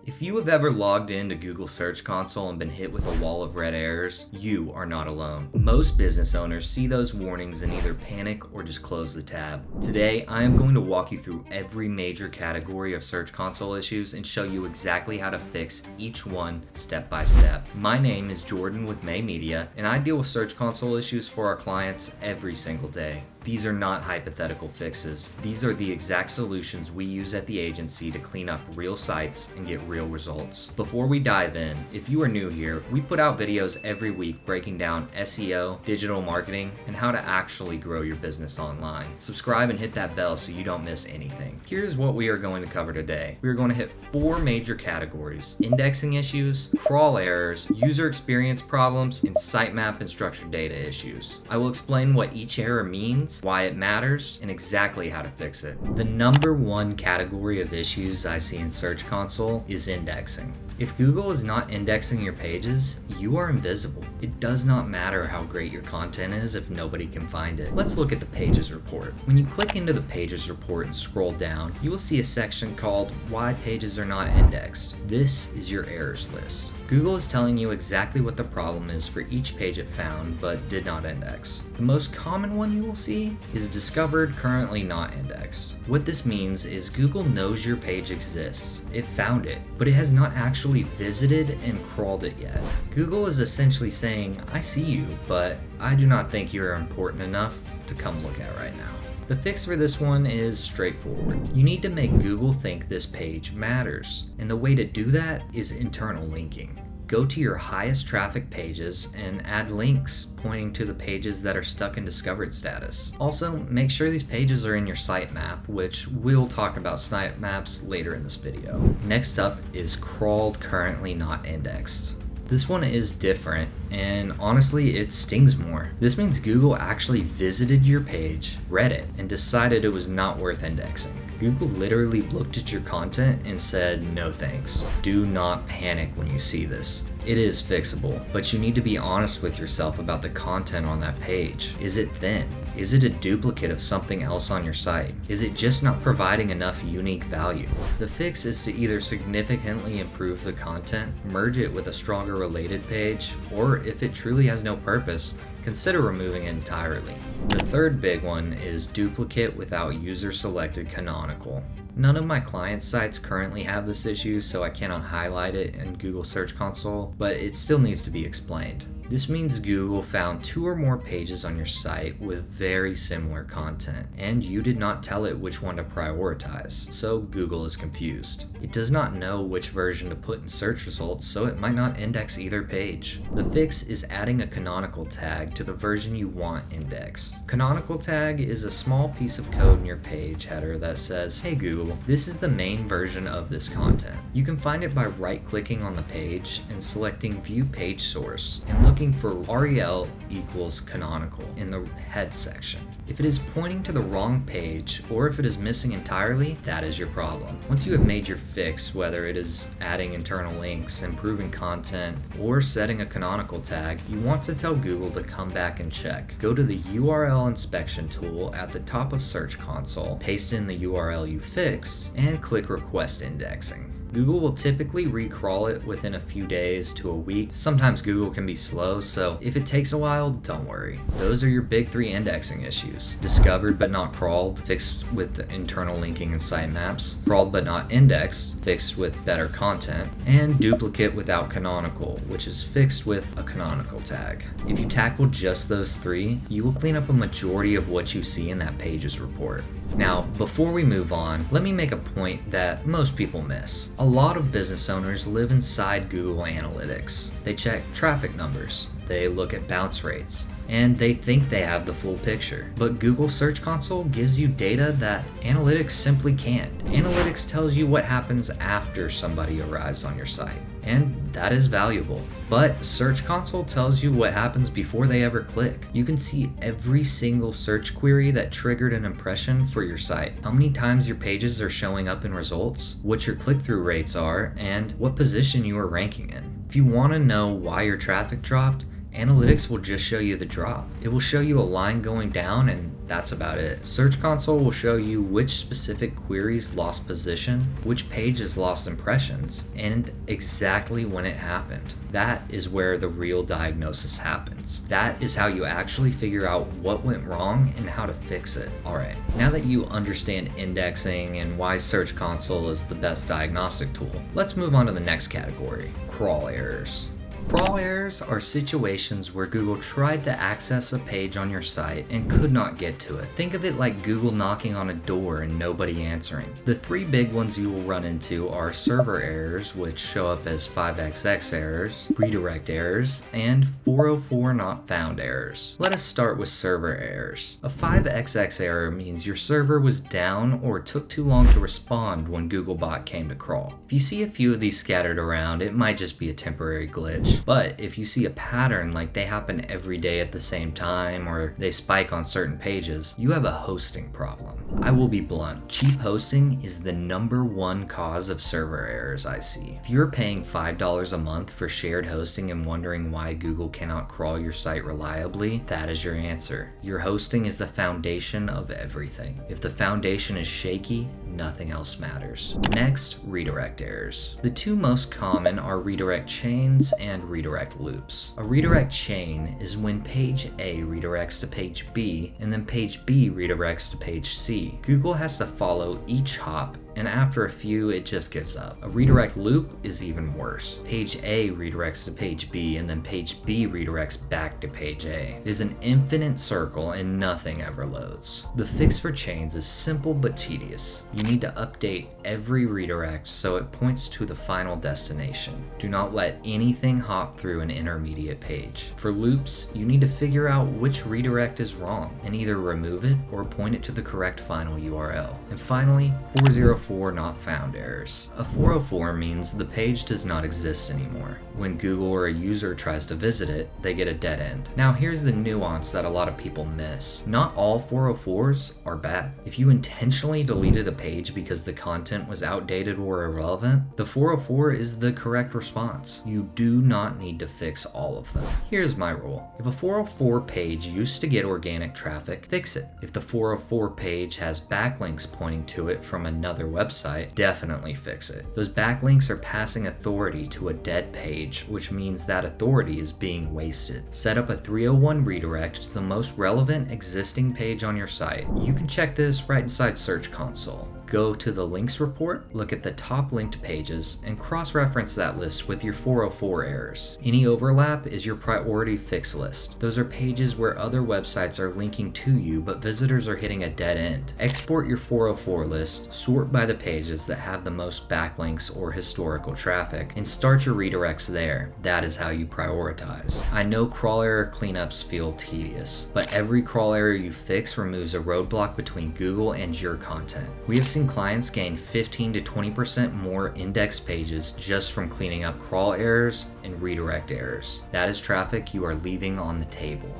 If you have ever logged into Google Search Console and been hit with a wall of red errors, you are not alone. Most business owners see those warnings and either panic or just close the tab. Today, I am going to walk you through every major category of Search Console issues and show you exactly how to fix each one step by step. My name is Jordan with May Media, and I deal with Search Console issues for our clients every single day. These are not hypothetical fixes. These are the exact solutions we use at the agency to clean up real sites and get real results. Before we dive in, if you are new here, we put out videos every week breaking down SEO, digital marketing, and how to actually grow your business online. Subscribe and hit that bell so you don't miss anything. Here's what we are going to cover today. We are going to hit 4 major categories: indexing issues, crawl errors, user experience problems, and sitemap and structured data issues. I will explain what each error means, why it matters, and exactly how to fix it. The number one category of issues I see in Search Console is indexing. If Google is not indexing your pages, you are invisible. It does not matter how great your content is if nobody can find it. Let's look at the Pages report. When you click into the Pages report and scroll down, you will see a section called Why Pages Are Not Indexed. This is your errors list. Google is telling you exactly what the problem is for each page it found but did not index. The most common one you will see is discovered currently not indexed. What this means is Google knows your page exists. It found it, but it has not actually visited and crawled it yet. Google is essentially saying, I see you, but I do not think you are important enough to come look at right now. The fix for this one is straightforward. You need to make Google think this page matters, and the way to do that is internal linking. Go to your highest traffic pages and add links pointing to the pages that are stuck in discovered status. Also, make sure these pages are in your sitemap, which we'll talk about sitemaps later in this video. Next up is crawled currently not indexed. This one is different, and honestly, it stings more. This means Google actually visited your page, read it, and decided it was not worth indexing. Google literally looked at your content and said, no thanks. Do not panic when you see this. It is fixable, but you need to be honest with yourself about the content on that page. Is it thin? Is it a duplicate of something else on your site? Is it just not providing enough unique value? The fix is to either significantly improve the content, merge it with a stronger related page, or if it truly has no purpose, consider removing it entirely. The third big one is duplicate without user-selected canonical. None of my clients' sites currently have this issue, so I cannot highlight it in Google Search Console, but it still needs to be explained. This means Google found 2 or more pages on your site with very similar content, and you did not tell it which one to prioritize, so Google is confused. It does not know which version to put in search results, so it might not index either page. The fix is adding a canonical tag to the version you want indexed. Canonical tag is a small piece of code in your page header that says, hey Google, this is the main version of this content. You can find it by right-clicking on the page and selecting View Page Source and looking for rel equals canonical in the head section. If it is pointing to the wrong page or if it is missing entirely, that is your problem. Once you have made your fix, whether it is adding internal links, improving content, or setting a canonical tag, you want to tell Google to come back and check. Go to the URL inspection tool at the top of Search Console, paste in the URL you fixed, and click Request Indexing. Google will typically recrawl it within a few days to a week. Sometimes Google can be slow, so if it takes a while, don't worry. Those are your big 3 indexing issues. Discovered but not crawled, fixed with the internal linking and sitemaps. Crawled but not indexed, fixed with better content. And duplicate without canonical, which is fixed with a canonical tag. If you tackle just those 3, you will clean up a majority of what you see in that Pages report. Now, before we move on, let me make a point that most people miss. A lot of business owners live inside Google Analytics. They check traffic numbers, they look at bounce rates, and they think they have the full picture. But Google Search Console gives you data that Analytics simply can't. Analytics tells you what happens after somebody arrives on your site, and that is valuable. But Search Console tells you what happens before they ever click. You can see every single search query that triggered an impression for your site, how many times your pages are showing up in results, what your click-through rates are, and what position you are ranking in. If you want to know why your traffic dropped, Analytics will just show you the drop. It will show you a line going down, and that's about it. Search Console will show you which specific queries lost position, which pages lost impressions, and exactly when it happened. That is where the real diagnosis happens. That is how you actually figure out what went wrong and how to fix it. Alright, now that you understand indexing and why Search Console is the best diagnostic tool, let's move on to the next category: crawl errors. Crawl errors are situations where Google tried to access a page on your site and could not get to it. Think of it like Google knocking on a door and nobody answering. The three big ones you will run into are server errors, which show up as 5xx errors, redirect errors, and 404 not found errors. Let us start with server errors. A 5xx error means your server was down or took too long to respond when Googlebot came to crawl. If you see a few of these scattered around, it might just be a temporary glitch. But if you see a pattern, like they happen every day at the same time or they spike on certain pages, you have a hosting problem. I will be blunt. Cheap hosting is the #1 cause of server errors I see. If you're paying $5 a month for shared hosting and wondering why Google cannot crawl your site reliably, that is your answer. Your hosting is the foundation of everything. If the foundation is shaky, nothing else matters. Next, redirect errors. The two most common are redirect chains and redirect loops. A redirect chain is when page A redirects to page B and then page B redirects to page C. Google has to follow each hop, and after a few, it just gives up. A redirect loop is even worse. Page A redirects to page B, and then page B redirects back to page A. It is an infinite circle, and nothing ever loads. The fix for chains is simple but tedious. You need to update every redirect so it points to the final destination. Do not let anything hop through an intermediate page. For loops, you need to figure out which redirect is wrong, and either remove it or point it to the correct final URL. And finally, 404 not found errors. A 404 means the page does not exist anymore. When Google or a user tries to visit it, they get a dead end. Now here's the nuance that a lot of people miss. Not all 404s are bad. If you intentionally deleted a page because the content was outdated or irrelevant, the 404 is the correct response. You do not need to fix all of them. Here's my rule. If a 404 page used to get organic traffic, fix it. If the 404 page has backlinks pointing to it from another website, definitely fix it. Those backlinks are passing authority to a dead page, which means that authority is being wasted. Set up a 301 redirect to the most relevant existing page on your site. You can check this right inside Search Console. Go to the links report, look at the top linked pages, and cross-reference that list with your 404 errors. Any overlap is your priority fix list. Those are pages where other websites are linking to you, but visitors are hitting a dead end. Export your 404 list, sort by the pages that have the most backlinks or historical traffic, and start your redirects there. That is how you prioritize. I know crawl error cleanups feel tedious, but every crawl error you fix removes a roadblock between Google and your content. We have seen clients gain 15 to 20% more index pages just from cleaning up crawl errors and redirect errors. That is traffic you are leaving on the table.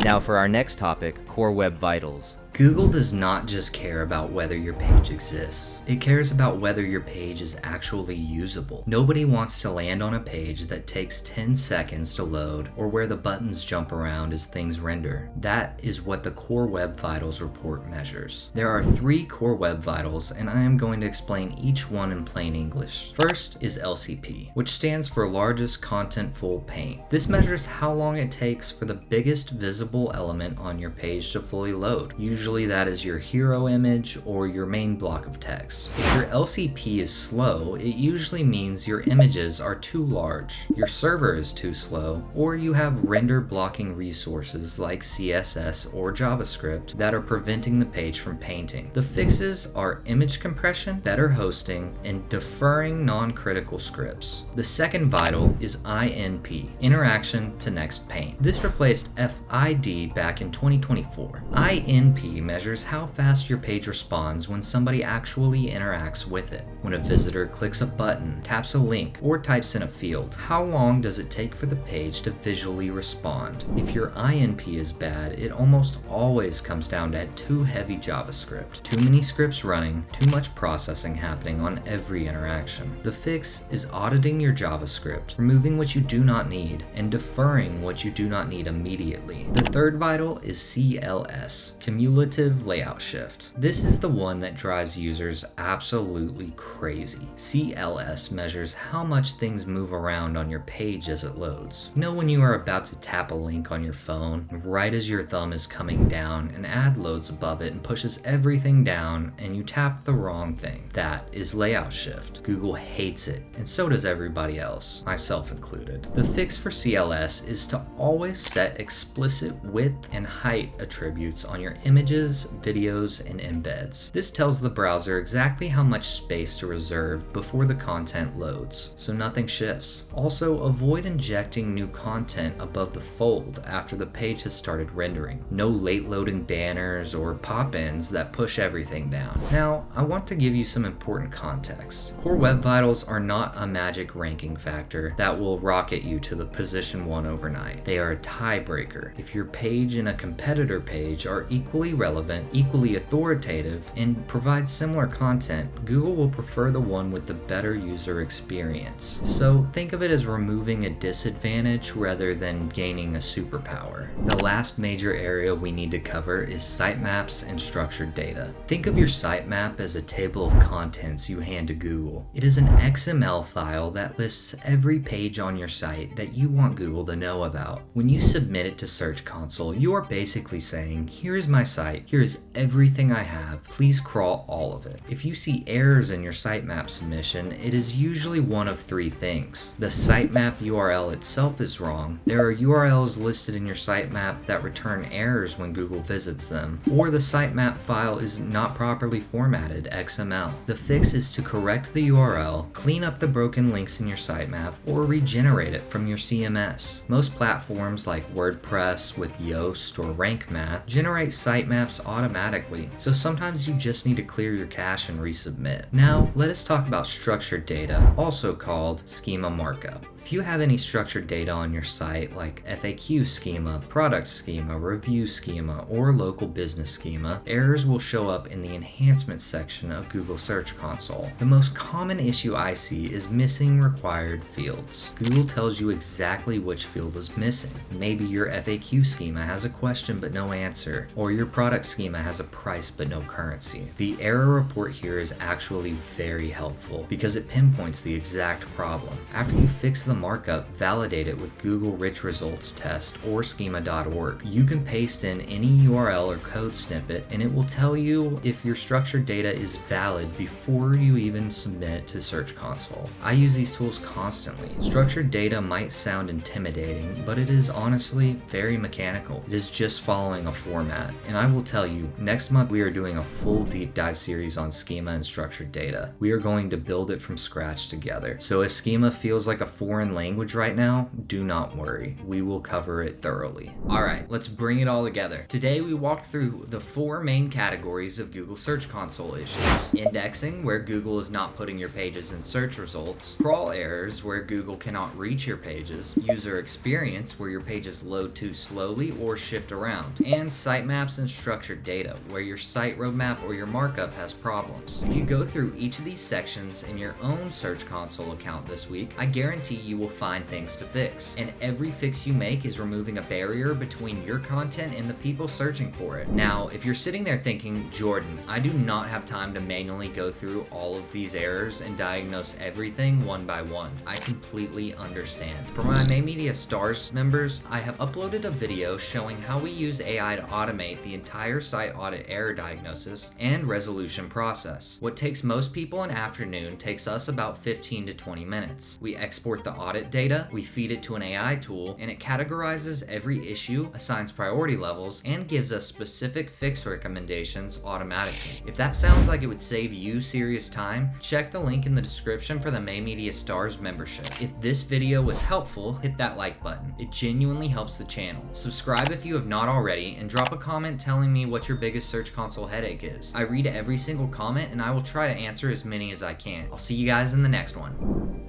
Now for our next topic, Core Web Vitals. Google does not just care about whether your page exists. It cares about whether your page is actually usable. Nobody wants to land on a page that takes 10 seconds to load or where the buttons jump around as things render. That is what the Core Web Vitals report measures. There are 3 Core Web Vitals, and I am going to explain each one in plain English. First is LCP, which stands for Largest Contentful Paint. This measures how long it takes for the biggest visible element on your page to fully load. Usually that is your hero image or your main block of text. If your LCP is slow, it usually means your images are too large, your server is too slow, or you have render blocking resources like CSS or JavaScript that are preventing the page from painting. The fixes are image compression, better hosting, and deferring non-critical scripts. The second vital is INP, Interaction to Next Paint. This replaced FID back in 2024. INP FTP measures how fast your page responds when somebody actually interacts with it. When a visitor clicks a button, taps a link, or types in a field, how long does it take for the page to visually respond? If your INP is bad, it almost always comes down to too heavy JavaScript, too many scripts running, too much processing happening on every interaction. The fix is auditing your JavaScript, removing what you do not need, and deferring what you do not need immediately. The third vital is CLS, Cumulative Layout Shift. This is the one that drives users absolutely crazy. CLS measures how much things move around on your page as it loads. You know when you are about to tap a link on your phone, right as your thumb is coming down, an ad loads above it and pushes everything down and you tap the wrong thing. That is layout shift. Google hates it, and so does everybody else, myself included. The fix for CLS is to always set explicit width and height attributes on your images, videos, and embeds. This tells the browser exactly how much space to reserve before the content loads, so nothing shifts. Also, avoid injecting new content above the fold after the page has started rendering. No late loading banners or pop-ins that push everything down. Now, I want to give you some important context. Core Web Vitals are not a magic ranking factor that will rocket you to the position 1 overnight. They are a tiebreaker. If your page and a competitor page are equally relevant, equally authoritative, and provide similar content, Google will prefer the one with the better user experience. So think of it as removing a disadvantage rather than gaining a superpower. The last major area we need to cover is sitemaps and structured data. Think of your sitemap as a table of contents you hand to Google. It is an XML file that lists every page on your site that you want Google to know about. When you submit it to Search Console, you are basically saying, here is my site, here is everything I have, please crawl all of it. If you see errors in your sitemap submission, it is usually one of three things. The sitemap URL itself is wrong, there are URLs listed in your sitemap that return errors when Google visits them, or the sitemap file is not properly formatted XML. The fix is to correct the URL, clean up the broken links in your sitemap, or regenerate it from your CMS. Most platforms like WordPress with Yoast or Rank Math generate sitemaps automatically, so sometimes you just need to clear your cache and resubmit. Now, let us talk about structured data, also called schema markup. If you have any structured data on your site like FAQ schema, product schema, review schema, or local business schema, errors will show up in the enhancements section of Google Search Console. The most common issue I see is missing required fields. Google tells you exactly which field is missing. Maybe your FAQ schema has a question but no answer, or your product schema has a price but no currency. The error report here is actually very helpful because it pinpoints the exact problem. After you fix the markup, validate it with Google Rich Results Test or schema.org. You can paste in any URL or code snippet and it will tell you if your structured data is valid before you even submit to Search Console. I use these tools constantly. Structured data might sound intimidating, but it is honestly very mechanical. It is just following a format. And I will tell you, next month we are doing a full deep dive series on schema and structured data. We are going to build it from scratch together. So if schema feels like a foreign language right now, do not worry. We will cover it thoroughly. Alright, let's bring it all together. Today we walked through the 4 main categories of Google Search Console issues. Indexing, where Google is not putting your pages in search results. Crawl errors, where Google cannot reach your pages. User experience, where your pages load too slowly or shift around. And sitemaps and structured data, where your site roadmap or your markup has problems. If you go through each of these sections in your own Search Console account this week, I guarantee you will find things to fix. And every fix you make is removing a barrier between your content and the people searching for it. Now, if you're sitting there thinking, Jordan, I do not have time to manually go through all of these errors and diagnose everything one by one. I completely understand. For my May Media Stars members, I have uploaded a video showing how we use AI to automate the entire site audit error diagnosis and resolution process. What takes most people an afternoon takes us about 15 to 20 minutes. We export the audit data, we feed it to an AI tool, and it categorizes every issue, assigns priority levels, and gives us specific fix recommendations automatically. If that sounds like it would save you serious time, check the link in the description for the May Media Stars membership. If this video was helpful, hit that like button. It genuinely helps the channel. Subscribe if you have not already, and drop a comment telling me what your biggest Search Console headache is. I read every single comment, and I will try to answer as many as I can. I'll see you guys in the next one.